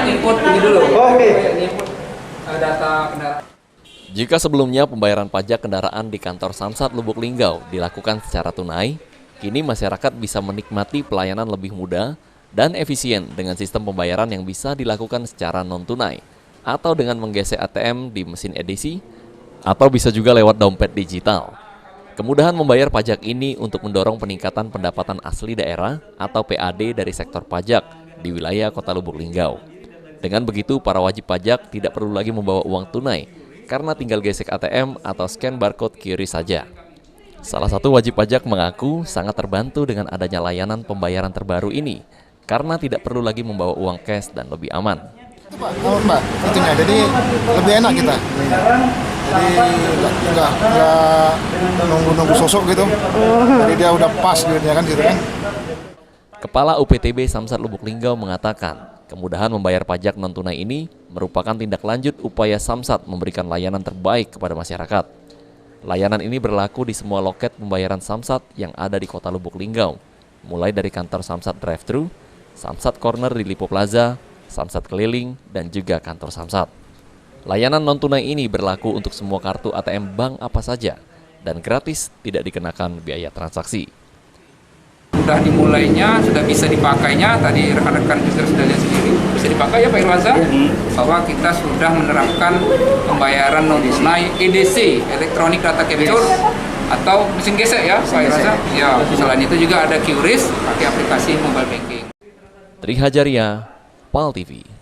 input ini dulu. Oke. Ini input data kendaraan. Jika sebelumnya pembayaran pajak kendaraan di kantor Samsat Lubuk Linggau dilakukan secara tunai, kini masyarakat bisa menikmati pelayanan lebih mudah dan efisien dengan sistem pembayaran yang bisa dilakukan secara non-tunai atau dengan menggesek ATM di mesin edisi atau bisa juga lewat dompet digital. Kemudahan membayar pajak ini untuk mendorong peningkatan pendapatan asli daerah atau PAD dari sektor pajak di wilayah Kota Lubuk Linggau. Dengan begitu, para wajib pajak tidak perlu lagi membawa uang tunai karena tinggal gesek ATM atau scan barcode QRIS saja. Salah satu wajib pajak mengaku sangat terbantu dengan adanya layanan pembayaran terbaru ini karena tidak perlu lagi membawa uang cash dan lebih aman. Mbak, itunya jadi lebih enak kita. Jadi nggak nunggu sosok gitu. Jadi dia udah pas gitu kan Kepala UPTB Samsat Lubuk Linggau mengatakan, kemudahan membayar pajak non-tunai ini merupakan tindak lanjut upaya Samsat memberikan layanan terbaik kepada masyarakat. Layanan ini berlaku di semua loket pembayaran Samsat yang ada di Kota Lubuk Linggau, mulai dari kantor Samsat Drive-Thru, Samsat Corner di Lipo Plaza, Samsat Keliling, dan juga kantor Samsat. Layanan non-tunai ini berlaku untuk semua kartu ATM bank apa saja dan gratis, tidak dikenakan biaya transaksi. Sudah dimulainya, sudah bisa dipakainya, tadi rekan-rekan user sudah lihat sendiri, bisa dipakai ya Pak Irwansyah, bahwa kita sudah menerapkan pembayaran non-tunai EDC, Electronic Data Capture, atau mesin gesek ya Pak Irwansyah. Ya, selain itu juga ada QRIS, pakai aplikasi mobile banking. Tri Hajaria, PAL TV.